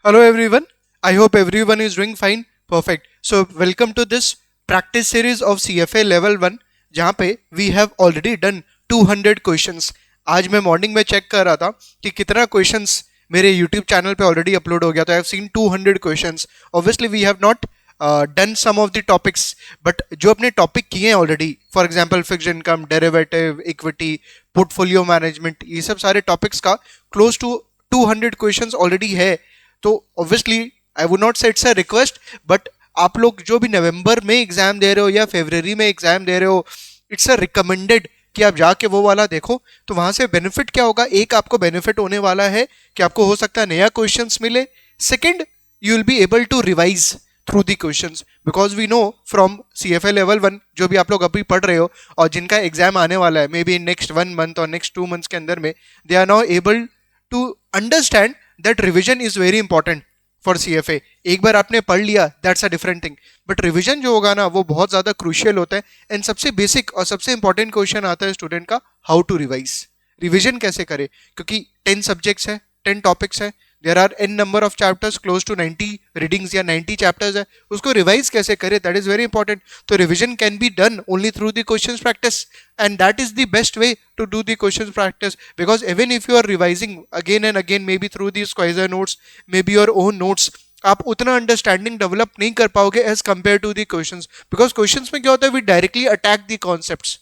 Hello everyone. I hope everyone is doing fine. Perfect. So welcome to this practice series of CFA level 1 जहाँ पे we have already done 200 questions. आज मैं morning में check कर रहा था कि कितना क्वेश्चंस मेरे YouTube चैनल पे ऑलरेडी अपलोड हो गया. तो I have seen 200 questions. Obviously we have not done some of the topics, but जो अपने टॉपिक किए हैं already, for example fixed income, derivative, equity, portfolio management, ये सब सारे टॉपिक्स का क्लोज टू 200 क्वेश्चंस ऑलरेडी है. तो ऑब्वियसली आई वुड नॉट से इट्स अ रिक्वेस्ट, बट आप लोग जो भी नवंबर में एग्जाम दे रहे हो या फरवरी में एग्जाम दे रहे हो, इट्स अ रिकमेंडेड कि आप जाके वो वाला देखो. तो वहां से बेनिफिट क्या होगा? एक, आपको बेनिफिट होने वाला है कि आपको हो सकता है नया क्वेश्चंस मिले. Second, you will be able to revise through the questions, because we know from CFA level 1 जो भी आप लोग अभी पढ़ रहे हो और जिनका एग्जाम आने वाला है मे बी नेक्स्ट 1 मंथ और नेक्स्ट 2 मंथ्स के अंदर में, they are now able to understand that revision is very important for CFA. एक बार आपने पढ़ लिया, that's a different thing, but revision जो होगा ना वो बहुत ज्यादा क्रूशियल होता है. एंड सबसे बेसिक और सबसे इंपॉर्टेंट क्वेश्चन आता है स्टूडेंट का, हाउ टू रिवाइज. रिविजन कैसे करे? क्योंकि 10 सब्जेक्ट्स है, 10 टॉपिक्स है, there are n number of chapters, close to 90 readings या 90 चैप्टर्स है. उसको रिवाइज कैसे करे, दैट इज वेरी इंपॉर्टेंट. तो revision can be done only through the questions practice, and that is the best way to do the questions practice, because even if you are revising again and again, maybe through these quasar notes, maybe your own notes, आप उतना understanding develop नहीं कर पाओगे as compare to the questions. Because questions में क्या होता है, we directly attack the concepts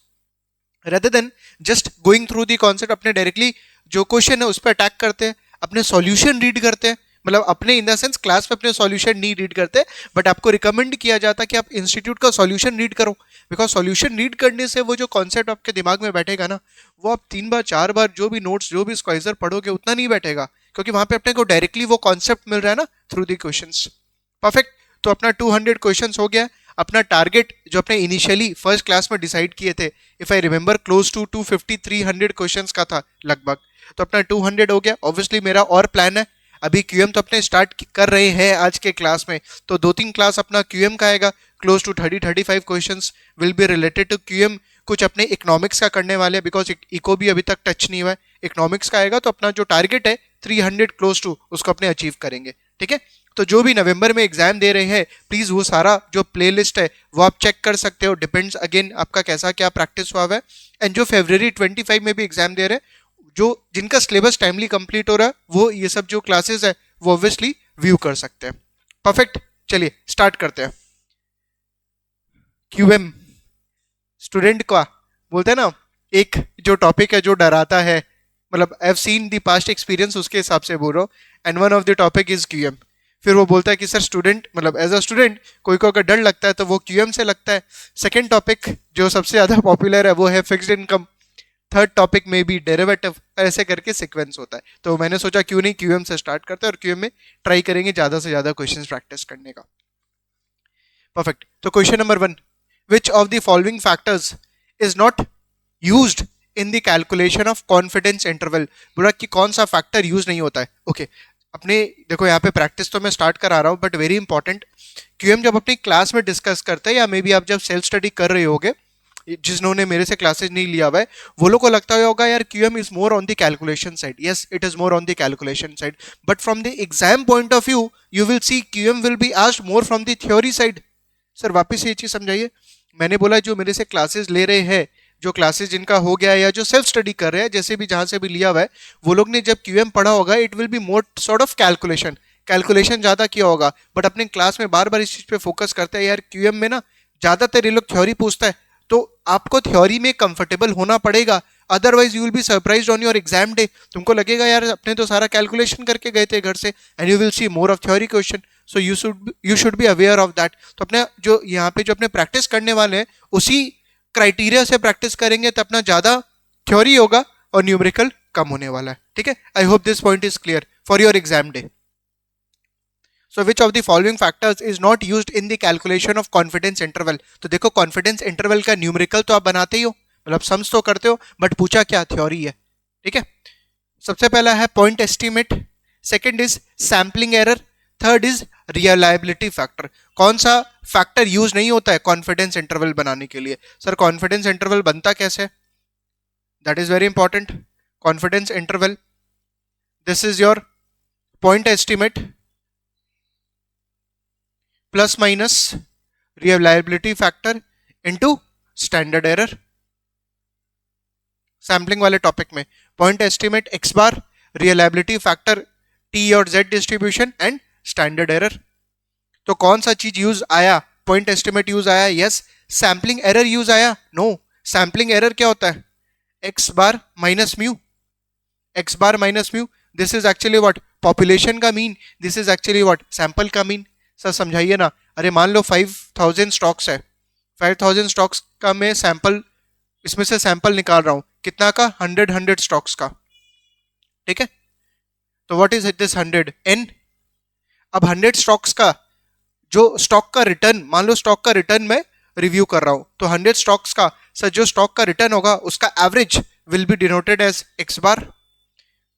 rather than just going through the concept. अपने डायरेक्टली जो क्वेश्चन है उस पर अटैक करते हैं, अपने सॉल्यूशन रीड करते हैं. मतलब अपने इन द सेंस क्लास में अपने सॉल्यूशन नहीं रीड करते, बट आपको रिकमेंड किया जाता है कि आप इंस्टीट्यूट का सॉल्यूशन रीड करो. बिकॉज सॉल्यूशन रीड करने से वो जो कॉन्सेप्ट आपके दिमाग में बैठेगा ना, वो आप 3 बार 4 बार जो भी नोट्स, जो भी स्क्वाइजर पढ़ोगे उतना नहीं बैठेगा, क्योंकि वहां पे अपने को डायरेक्टली वो कॉन्सेप्ट मिल रहा है ना थ्रू दी क्वेश्चंस. परफेक्ट. तो अपना 200 क्वेश्चंस हो गया. अपना टारगेट जो अपने इनिशियली फर्स्ट क्लास में डिसाइड किए थे, if I remember, close to 250-300 questions का था लगभग. तो अपना 200 हो गया. ऑब्वियसली मेरा और प्लान है, अभी QM तो अपने स्टार्ट कर रहे हैं आज के क्लास में, तो 2-3 क्लास अपना QM का आएगा. Close to 30-35 questions will be related to QM. कुछ अपने इकोनॉमिक्स का करने वाले हैं, बिकॉज इको भी अभी तक टच नहीं हुआ है. इकोनॉमिक्स का आएगा. तो अपना जो टारगेट है 300 क्लोज टू, उसको अपने अचीव करेंगे. ठीक है. तो जो भी नवंबर में एग्जाम दे रहे हैं, प्लीज वो सारा जो प्लेलिस्ट है वो आप चेक कर सकते हो. डिपेंड्स अगेन आपका कैसा क्या प्रैक्टिस हुआ है. एंड जो फरवरी 25 में भी एग्जाम दे रहे हैं, जो जिनका सिलेबस टाइमली कंप्लीट हो रहा है, वो ये सब जो क्लासेस है वो ऑब्वियसली व्यू कर सकते हैं. परफेक्ट. चलिए स्टार्ट करते हैं. QM स्टूडेंट का बोलते हैं ना, एक जो टॉपिक है जो डराता है, मतलब आई have seen the past experience, उसके हिसाब से बोल रहा हूँ. And one of the topic is QM. फिर वो बोलता है कि सर स्टूडेंट, मतलब एज अ स्टूडेंट कोई को अगर डर लगता है तो वो QM से लगता है. सेकेंड टॉपिक जो सबसे ज्यादा पॉपुलर है वो है फिक्स्ड इनकम. थर्ड टॉपिक में भी डेरिवेटिव. ऐसे करके सीक्वेंस होता है. तो मैंने सोचा क्यों नहीं QM से स्टार्ट करते हैं और QM में ट्राई करेंगे ज्यादा से ज्यादा क्वेश्चंस प्रैक्टिस करने का. परफेक्ट. तो question number 1, which of the following factors is not used in the calculation of confidence interval. बोला कि कौन सा फैक्टर यूज नहीं होता है. ओके अपने देखो यहाँ पे प्रैक्टिस तो मैं स्टार्ट करा रहा हूँ, बट वेरी इंपॉर्टेंट, QM जब अपनी क्लास में डिस्कस करते हैं या मे बी आप जब सेल्फ स्टडी कर रहे होगे, जिन्होंने मेरे से क्लासेस नहीं लिया हुआ है, वो लोग को लगता होगा यार QM is more on the calculation side. Yes, it is more on the calculation side, but from the exam point of view you will see QM will be asked more from the theory side. Sir वापस ये चीज समझाइए. मैंने बोला जो मेरे से classes ले रहे हैं, जो क्लासेस जिनका हो गया है या जो सेल्फ स्टडी कर रहे हैं, जैसे भी जहां से भी लिया हुआ है, वो लोग ने जब QM पढ़ा होगा, it will be more sort of calculation. Calculation ज्यादा किया होगा, बट अपने क्लास में बार बार इस चीज पे फोकस करते हैं यार QM में ना ज्यादातर ये लोग थ्योरी पूछता है, तो आपको थ्योरी में कंफर्टेबल होना पड़ेगा. Otherwise you will be surprised on your exam day. तुमको लगेगा यार अपने तो सारा कैलकुलेशन करके गए थे घर से, and you will see more of theory question. So you should be aware of that. तो अपने जो यहाँ पे जो अपने प्रैक्टिस करने वाले हैं, उसी क्राइटेरिया से प्रैक्टिस करेंगे तो अपना ज्यादा थ्योरी होगा और न्यूमेरिकल कम होने वाला है. ठीक है. I hope this point is clear for your exam day. So which of the following factors is not used in the calculation of confidence interval? तो देखो कॉन्फिडेंस इंटरवल का न्यूमेरिकल तो आप बनाते ही हो, मतलब सम्स तो करते हो, बट पूछा क्या? थ्योरी है. ठीक है. सबसे पहला है point estimate, second is sampling error, third is reliability factor. कौन सा फैक्टर यूज नहीं होता है कॉन्फिडेंस इंटरवल बनाने के लिए? सर कॉन्फिडेंस इंटरवल बनता कैसे? That is very important. Confidence interval, this is your point estimate, plus minus reliability factor into standard error. Sampling वाले टॉपिक में पॉइंट एस्टिमेट एक्स बार, रिलायबिलिटी फैक्टर टी और Z distribution and standard error. तो कौन सा चीज use आया? Point estimate use आया, yes. Sampling error use आया, नो। सैम्पलिंग एरर क्या होता है? X bar minus mu, x bar minus mu. This is actually what? Population का mean. This is actually what? Sample का मीन। सर समझाइए ना। अरे मान लो 5000 स्टॉक्स है, 5000 स्टॉक्स का मैं सैंपल, इसमें से सैंपल निकाल रहा हूं, कितना का? 100 स्टॉक्स का, ठीक है। तो व्हाट इज दिस 100? एन। अब 100 स्टॉक्स का जो स्टॉक का रिटर्न, मान लो स्टॉक का रिटर्न मैं रिव्यू कर रहा हूं, तो 100 स्टॉक्स का सर जो स्टॉक का रिटर्न होगा उसका average will be denoted as X bar.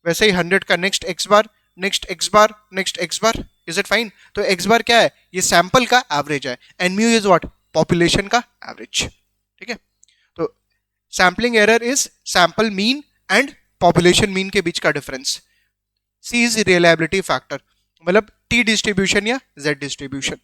वैसे ही 100 का next X bar, next X bar, next X bar. Is it fine? तो एक्स बार क्या है? ये सैंपल का एवरेज है, and mu is what? Population का एवरेज, ठीक है। तो sampling error is sample mean and population mean के बीच का difference. C is reliability factor, मतलब टी डिस्ट्रीब्यूशन या जेड डिस्ट्रीब्यूशन।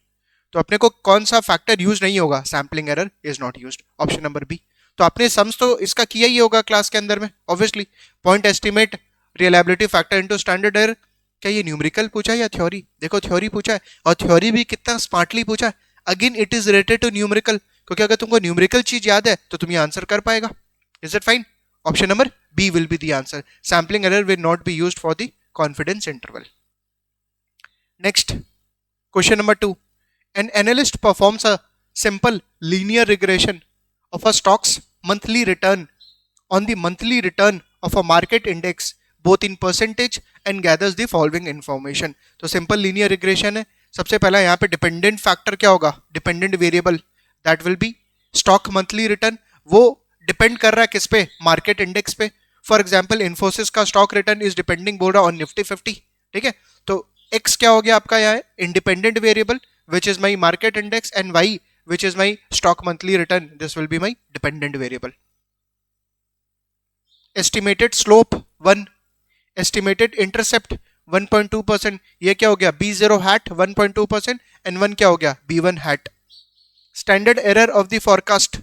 तो अपने को कौन सा फैक्टर यूज नहीं होगा? Sampling error is not used, option number B. तो आपने सम्स तो इसका किया ही होगा क्लास के अंदर में, obviously. Point estimate reliability factor into standard error. क्या ये न्यूमेरिकल पूछा है या थ्योरी? देखो थ्योरी पूछा है, और थ्योरी भी कितना स्मार्टली पूछा है। Again it is related to numerical, क्योंकि अगर तुमको न्यूमेरिकल चीज याद है तो तुम ये आंसर कर पाएगा। Is it fine? Option number B will be the answer. Sampling error will not be used for the confidence interval. Next, question number 2. An analyst performs a simple linear regression of a stock's monthly return on the monthly return of a market index both in percentage and gathers the following information. तो simple linear regression है। सबसे पहला यहाँ पे dependent factor क्या होगा? dependent variable, that will be stock monthly return। वो depend कर रहा है किस पे? market index पे। For example, Infosys का stock return is depending बोल रहा on Nifty 50, ठीक है। तो x क्या हो गया आपका? यहाँ independent variable which is my market index, and y which is my stock monthly return, this will be my dependent variable. Estimated slope 1, estimated intercept 1.2%, ये क्या हो गया? b0 hat 1.2%, एंड 1 क्या हो गया? b1 hat। Standard error of the forecast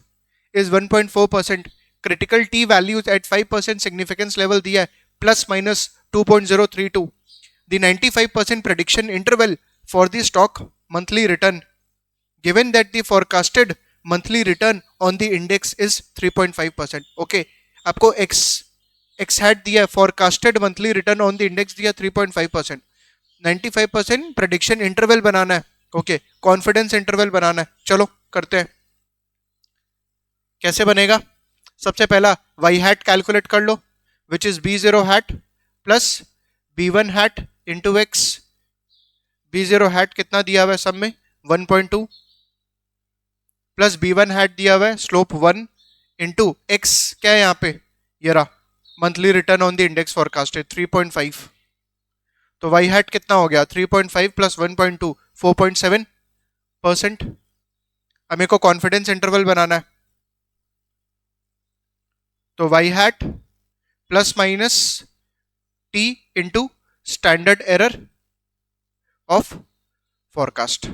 is 1.4%, critical T values at 5% significance level दिया है, plus minus 2.032। The 95% prediction interval for the stock monthly return, given that the forecasted monthly return on the index is 3.5%. Okay, आपको x hat दिया, forecasted monthly return on the index दिया 3.5%, 95% prediction interval बनाना है। okay, confidence interval बनाना है। चलो करते हैं, कैसे बनेगा? सबसे पहला y hat कैलकुलेट कर लो, which is b0 hat plus b1 hat into x. b0 hat कितना दिया हुआ है सब में? 1.2 प्लस b1 हैट दिया हुआ है स्लोप 1 इंटू एक्स क्या है यहाँ पे? ये रहा monthly return on the index forecasted 3.5। तो y हैट कितना हो गया? 3.5 प्लस 1.2 4.7%। अब मेरे को कॉन्फिडेंस इंटरवल बनाना है, तो y hat plus minus t into standard error of forecast,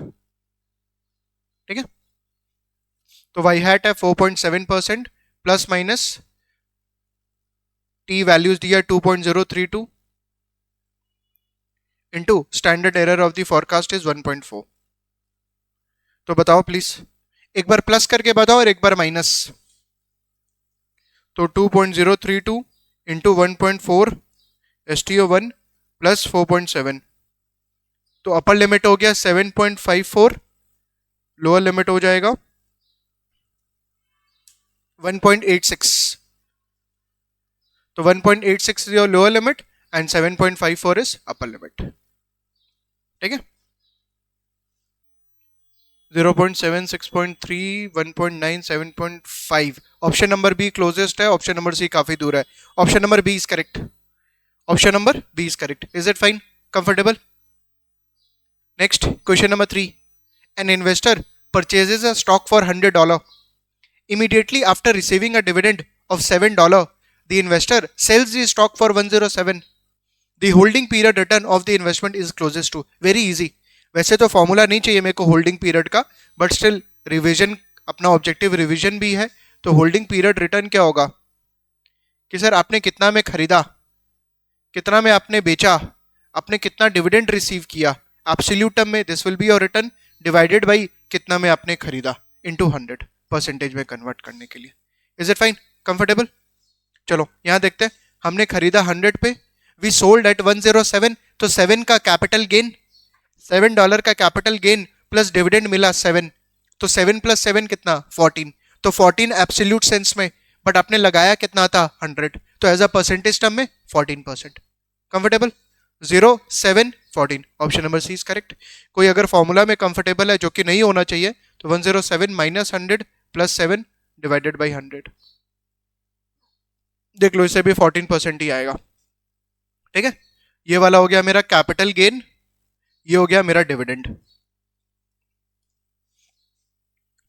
ठीक है। तो y हैट है 4.7% प्लस माइनस t वैल्यूज दिया 2.032 into standard error of the forecast is 1.4। तो बताओ प्लीज, एक बार प्लस करके बताओ और एक बार माइनस। तो 2.032 इंटू 1.4 STO1 प्लस 4.7, तो अपर लिमिट हो गया 7.54, लोअर लिमिट हो जाएगा 1.86। तो 1.86 is your lower limit and 7.54 is upper limit, ठीक है। 0.7, 6.3, 1.9, 7.5। ऑप्शन नंबर बी क्लोजेस्ट है, ऑप्शन नंबर सी काफी दूर है। Option number B is correct, option number B is correct. Is it fine? Comfortable? Next, question number 3. An investor purchases a stock for $100. Immediately after receiving a dividend of $7, the investor sells the stock for $107. The holding period return of the investment is closest to. Very easy. वैसे तो formula नहीं चाहिए मेरे को holding period का, but still revision, अपना objective revision भी है। तो होल्डिंग पीरियड रिटर्न क्या होगा कि सर आपने कितना में खरीदा, कितना में आपने बेचा, आपने कितना डिविडेंड रिसीव किया, एब्सोल्यूट टर्म में this will be your return divided by कितना में आपने खरीदा इनटू 100 परसेंटेज में कन्वर्ट करने के लिए। Is it fine, comfortable? चलो यहां देखते हैं, हमने खरीदा 100 पे, वी सोल्ड एट 107, तो 7 का कैपिटल गेन, $7 का कैपिटल गेन प्लस डिविडेंड मिला 7, तो 7 प्लस 7 कितना 14, तो 14 एब्सोल्यूट सेंस में, बट आपने लगाया कितना था 100, तो एज अ परसेंटेज टर्म में 14%। Comfortable? 0 7 14, option number C is correct. कोई अगर फॉर्मूला में कंफर्टेबल है, जो कि नहीं होना चाहिए, तो 107 माइनस 100 प्लस 7 डिवाइडेड बाई 100, देख लो इसे भी 14% ही आएगा। ठीक है, ये वाला हो गया मेरा कैपिटल गेन, ये हो गया मेरा dividend,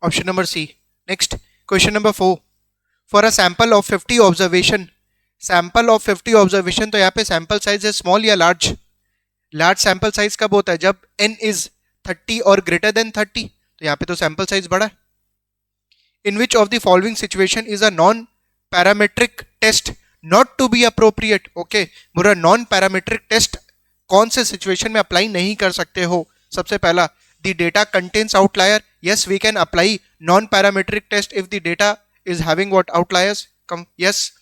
option number C. Next question number 4, for a sample of 50 observation, sample of 50 observation, तो यहाँ पे सैंपल साइज है स्मॉल या लार्ज? लार्ज सैंपल साइज कब होता है? जब n इज 30 और ग्रेटर देन 30, तो यहाँ पे तो सैंपल साइज बड़ा है। In which of the following situation is a non parametric test not to be appropriate? Okay, बुरा नॉन पैरामेट्रिक टेस्ट कौन से सिचुएशन में अप्लाई नहीं कर सकते हो? सबसे पहला, the data contains outlier, yes we can apply non parametric test if the data is having what outliers, come yes.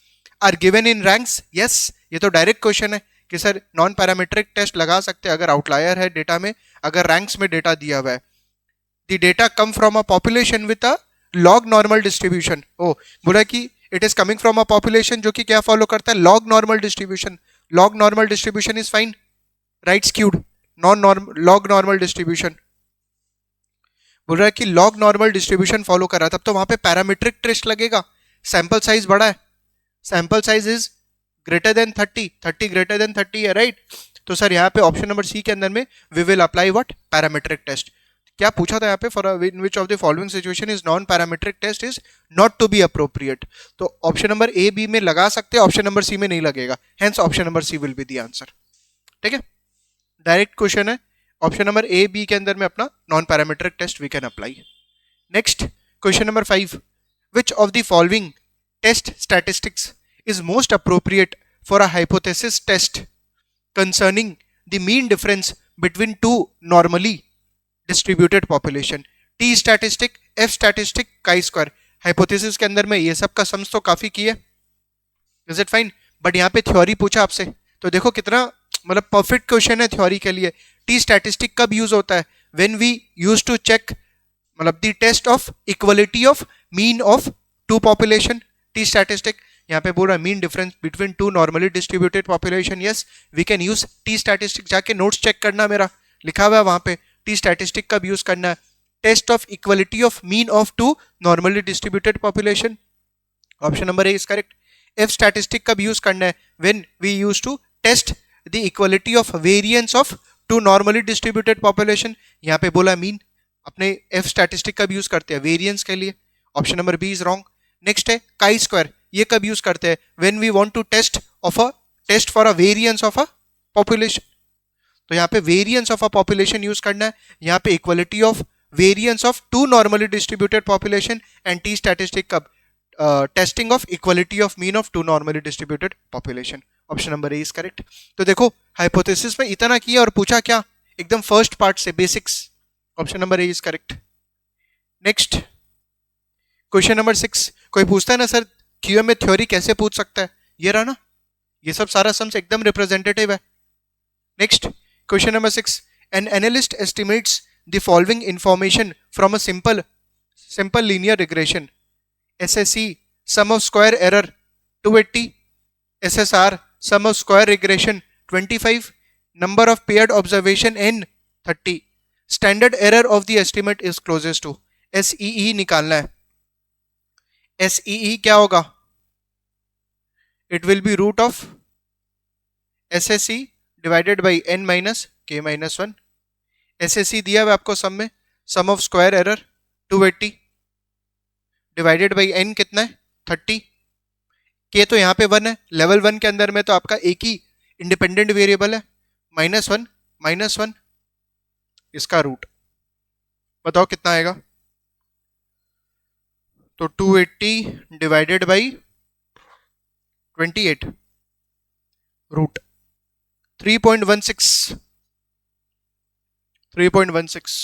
Are given in ranks, yes, ये तो डायरेक्ट क्वेश्चन है कि सर नॉन पैरामेट्रिक टेस्ट लगा सकते हैं अगर outlier है data में, अगर रैंक्स में डेटा दिया हुआ है। The data come from a population with a log normal distribution, ओ बोला कि it is coming from a population जो कि क्या फॉलो करता है, log normal distribution. Log normal distribution is fine, right skewed, log normal distribution बोल रहा है कि लॉग नॉर्मल डिस्ट्रीब्यूशन फॉलो कर रहा है, तब तो वहां पे पैरामीट्रिक टेस्ट लगेगा। सैंपल साइज बड़ा है, sample size is greater than 30, 30 greater than 30 है, राइट? तो सर यहाँ पे ऑप्शन नंबर सी के अंदर में we will apply what, parametric test. क्या पूछा था यहाँ पे, for in which of the following situation is non parametric test is not to be appropriate, तो ऑप्शन नंबर ए बी में लगा सकते हैं, ऑप्शन नंबर सी में नहीं लगेगा, hence option number C will be the answer. ठीक है, डायरेक्ट क्वेश्चन है, ऑप्शन नंबर ए बी के अंदर में अपना non parametric test we can apply. Next question number 5, which of the following test statistics is most appropriate for a hypothesis test concerning the mean difference between two normally distributed population? T statistic, F statistic, chi-square। hypothesis के अंदर में ये सब का sums तो काफी किए, is it fine? But यहाँ पे थ्योरी पूछा आपसे, तो देखो कितना मतलब परफेक्ट क्वेश्चन है थ्योरी के लिए। टी स्टैटिस्टिक कब यूज होता है? When we use to check मतलब the test of equality of mean of two population. T statistic यहाँ पे बोल रहा है mean difference between two normally distributed population, yes we can use T statistic. जाके नोट्स चेक करना, मेरा लिखा हुआ है वहां पे टी स्टैटिस्टिक कब यूज करना है, test of equality of mean of two normally distributed population, option number A is correct. F statistic कब यूज करना है, when we use to test the equality of variance of two normally distributed population, यहाँ पे बोला mean, अपने F statistic कब use करते हैं, वेरिएंस के लिए, option number B is wrong. Next है काई स्क्वायर, ये कब यूज करते हैं, when we want to test for a variance of a population, तो यहाँ पे variance of a population use करना है, यहाँ पे equality of variance of two normally distributed population, and T statistic कब, testing of equality of mean of two normally distributed population, option number A is correct. तो देखो hypothesis में इतना किया और पूछा क्या, एकदम फर्स्ट पार्ट से basics, option number A is correct. Next question number 6, कोई पूछता है ना सर क्यूएम में थ्योरी कैसे पूछ सकता है, ये रहा ना, ये सब सारा सम्स एकदम रिप्रेजेंटेटिव है। Next question number 6, an analyst estimates the following information from a simple linear regression, SSC sum of square error 280, SSR sum of square regression 25, number of paired observation n 30, standard error of the estimate is closest to. SEE निकालना है, SEE क्या होगा, it will be root of SSC divided by n minus k minus 1। SSC दिया हुआ आपको sum में, सम of square error 280 divided by n कितना है 30, k तो यहाँ पे 1 है, लेवल 1 के अंदर में तो आपका एक ही इंडिपेंडेंट वेरिएबल है, -1 -1, इसका रूट बताओ कितना आएगा। तो 280 divided by 28 root 3.16 3.16।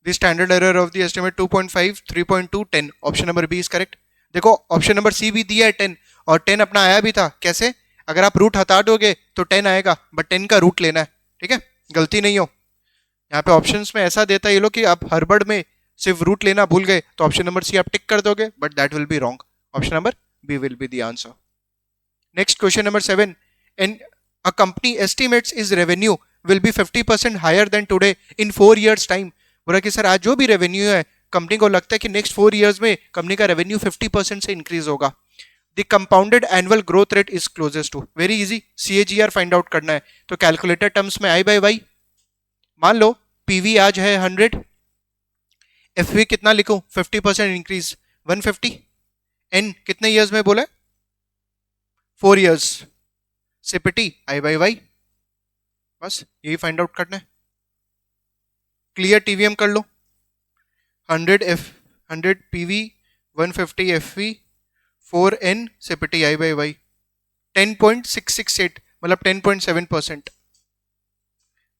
The standard error of the estimate 2.5 3.2 10 option number B is correct. देखो ऑप्शन नंबर सी भी दिया है 10 और 10 अपना आया भी था। कैसे? अगर आप रूट हटा दोगे तो 10 आएगा, बट 10 का रूट लेना है। ठीक है, गलती नहीं हो। यहाँ पे ऑप्शंस में ऐसा देता है ये लोग कि आप हड़बड़ में सिर्फ रूट लेना भूल गए तो ऑप्शन नंबर सी आप टिक कर दोगे, but that will be wrong. Option number B will be the answer. Next question number 7, and a company estimates is revenue will be 50% higher than today in 4 years time. बोला कि sir आज जो भी revenue है company को लगता है कि नेक्स्ट 4 years में कंपनी का रेवेन्यू 50% से इंक्रीज होगा। The compounded annual growth rate is closest to, very easy, CAGR find out करना है। तो कैलकुलेटर टर्म्स में आई बाय वाई, मान लो पीवी आज है 100, एफवी कितना लिखूं 50% इंक्रीज 150, एन कितने ईयर्स में बोला 4 years, CPT I by Y, बस यही फाइंड आउट करना है। क्लियर, टीवीएम कर लो। 100 PV 150 FV 4N CPT I by Y 10.668 मतलब 10.7%,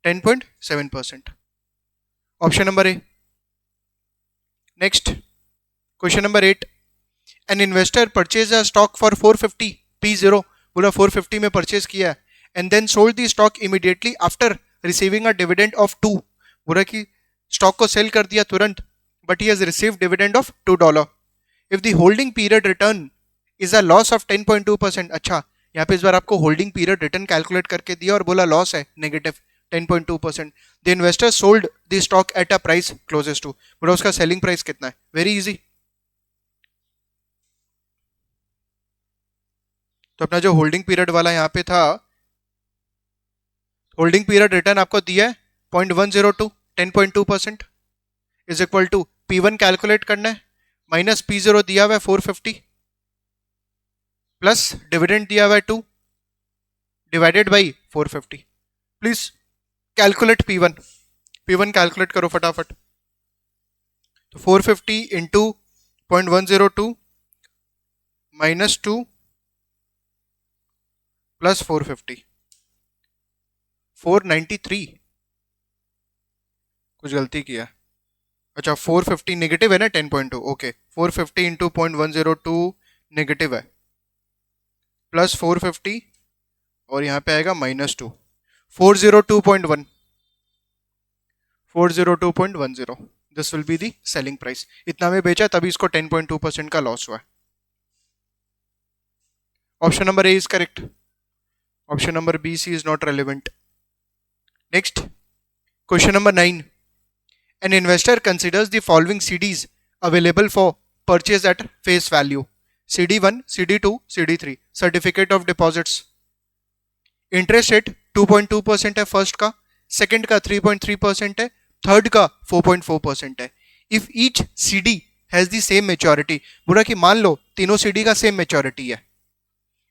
10.7%। Option number A. Next question number 8, an investor purchase a stock for 450 P0, बोला 450 में परचेज किया and then sold the stock immediately after receiving a dividend of 2, बोला कि stock को sell कर दिया तुरंत, but he has received dividend of $2। If the holding period return is a loss of 10.2%। अच्छा, यहाँ पे इस बार आपको होल्डिंग पीरियड रिटर्न कैलकुलेट करके दिया और बोला लॉस है negative 10.2%। The investor sold the stock at a price closest to, बोला उसका सेलिंग प्राइस कितना है। Very easy. तो अपना जो होल्डिंग पीरियड वाला यहाँ पे था, होल्डिंग पीरियड रिटर्न आपको दिया है 0.102, 10.2% is equal to P1 calculate करना है माइनस P0 दिया हुआ है 450 प्लस डिविडेंड दिया हुआ है 2 divided by 450। Please calculate P1, P1 calculate करो फटाफट। तो 450 इंटू 0.102 माइनस 2 प्लस 450 493, कुछ गलती किया। अच्छा 450 नेगेटिव है ना 10.2, ओके 450 इंटू 0.102 नेगेटिव है प्लस 450 और यहाँ पे आएगा minus 2, 402.1, 402.10, this will be the selling price. इतना में बेचा तभी इसको 10.2% का लॉस हुआ। Option number A is correct, option number B C is not relevant. Next question number 9, an investor considers the following CDs available for purchase at face value: CD1, CD2, CD3, certificate of deposits। Interest rate 2.2% है first का, second का 3.3% है, third का 4.4% है। If each CD has the same maturity, बोला कि मान लो तीनों CD का सेम मेच्योरिटी है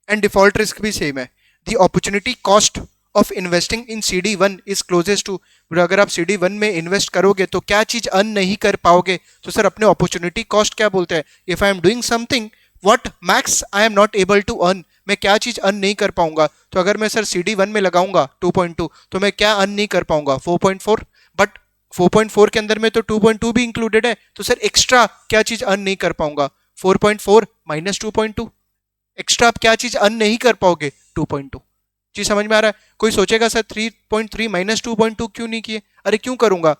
एंड डिफॉल्ट रिस्क भी सेम है, the opportunity cost of investing in CD1 is closest to, अगर आप CD1 में इन्वेस्ट करोगे तो क्या चीज अर्न नहीं कर पाओगे। तो सर अपने अपॉर्चुनिटी कॉस्ट क्या बोलते हैं, if I am doing something what max I am not able to earn, मैं क्या चीज अर्न नहीं कर पाऊंगा। तो अगर मैं सर CD1 में लगाऊंगा 2.2 तो मैं क्या अर्न नहीं कर पाऊंगा 4.4, बट 4.4 के अंदर में तो 2.2 भी इंक्लूडेड है, तो सर एक्स्ट्रा क्या चीज अर्न नहीं कर पाऊंगा 4.4 माइनस 2.2, एक्स्ट्रा आप क्या चीज अर्न नहीं कर पाओगे 2.2। चीज समझ में आ रहा है? कोई सोचेगा सर 3.3 माइनस 2.2 क्यों नहीं किए, अरे क्यों करूंगा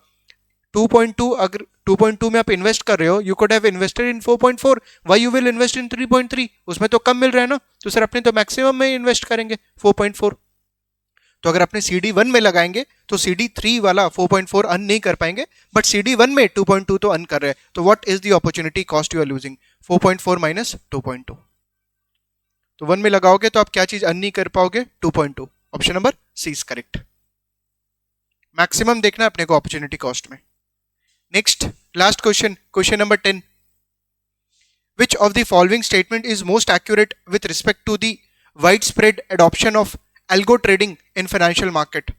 2.2, अगर 2.2 में आप इन्वेस्ट कर रहे हो you could have invested in 4.4, why you will invest in 3.3, उसमें तो कम मिल रहा है ना, तो सर अपने तो मैक्सिमम में इन्वेस्ट करेंगे 4.4। तो अगर अपने CD1 में लगाएंगे तो CD3 वाला 4.4 अर्न नहीं कर पाएंगे, बट CD1 में 2.2 तो अर्न कर रहे हैं, तो what is the opportunity cost you are losing 4.4 minus 2.2। तो 1 में लगाओगे तो आप क्या चीज अर्न नहीं कर पाओगे 2.2, option number C is correct. Maximum देखना अपने को अपॉर्चुनिटी कॉस्ट में। Next last question, question number 10, which of the following statement is most accurate with respect to the widespread adoption of algo trading in financial market.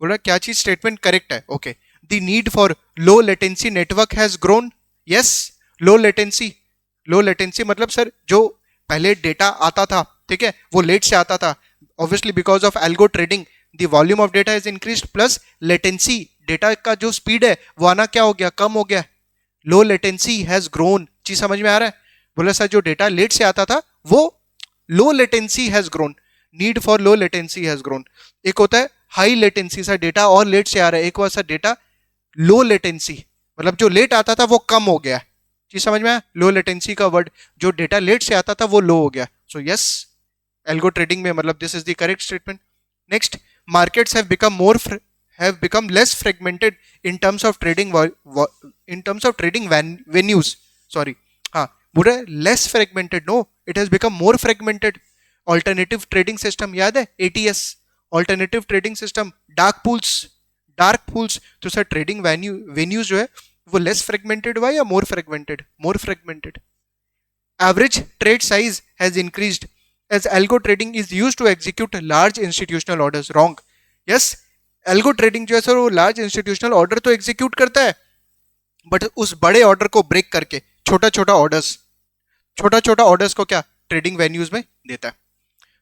बोला क्या चीज statement correct है? Okay. The need for low latency network has grown. Yes, low latency मतलब sir जो पहले data आता था, ठीक है, वो लेट से आता था, obviously because of algo trading the volume of data is increased plus latency, data का जो स्पीड है वो आना क्या हो गया, कम हो गया। लो लेटेंसी हैज ग्रोन, चीज समझ में आ रहा है? बोला सर जो डेटा लेट से आता था वो low latency has grown, need for low latency has grown. एक होता है हाई लेटेंसी, सर डेटा और लेट से आ रहा है, एक बार सर डेटा लो लेटेंसी मतलब जो लेट आता था वो कम हो गया। चीज समझ में आया? लो लेटेंसी का वर्ड, जो डेटा लेट से आता था वो लो हो गया। सो यस, एल्गो ट्रेडिंग में मतलब this is the correct statement. Next, markets have become less fragmented in terms of trading venues. Sorry, हाँ, बोल रहे less fragmented, no, it has become more fragmented. Alternative trading system याद है, ATS, alternative trading system, dark pools. तो sir trading venues जो है वो less fragmented हुआ या more fragmented? More fragmented. Average trade size has increased as algo trading is used to execute large institutional orders. Wrong. Yes, algo trading जो है sir वो large institutional order तो execute करता है, बट उस बड़े ऑर्डर को ब्रेक करके छोटा छोटा ऑर्डर्स को क्या ट्रेडिंग वेन्यूज में देता है।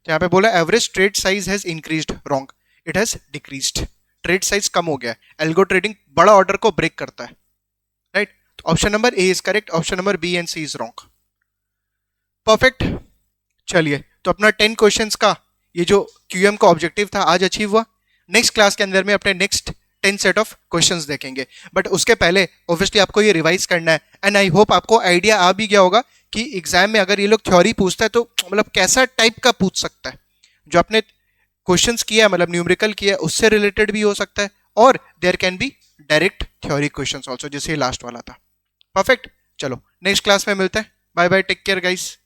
तो यहाँ पे बोला average trade size has increased. Wrong, it has decreased, trade size कम हो गया है। एल्गो ट्रेडिंग बड़ा ऑर्डर को ब्रेक करता है, राइट? तो option number A is correct, option number B and C is wrong. Perfect. चलिए, तो अपना 10 क्वेश्चंस का ये जो क्यूएम का ऑब्जेक्टिव था आज अचीव हुआ। नेक्स्ट क्लास के अंदर में अपने नेक्स्ट 10 सेट ऑफ क्वेश्चंस देखेंगे, बट उसके पहले ऑब्वियसली आपको ये रिवाइज करना है। एंड आई होप आपको आइडिया आ भी गया होगा कि एग्जाम में अगर ये लोग थ्योरी पूछता है तो मतलब कैसा टाइप का पूछ सकता है। जो आपने क्वेश्चंस किया है मतलब न्यूमेरिकल किया है उससे रिलेटेड भी हो सकता है, और there can be direct theory questions also, जैसे लास्ट वाला था। परफेक्ट। चलो नेक्स्ट क्लास में मिलते हैं। Bye bye, take care guys.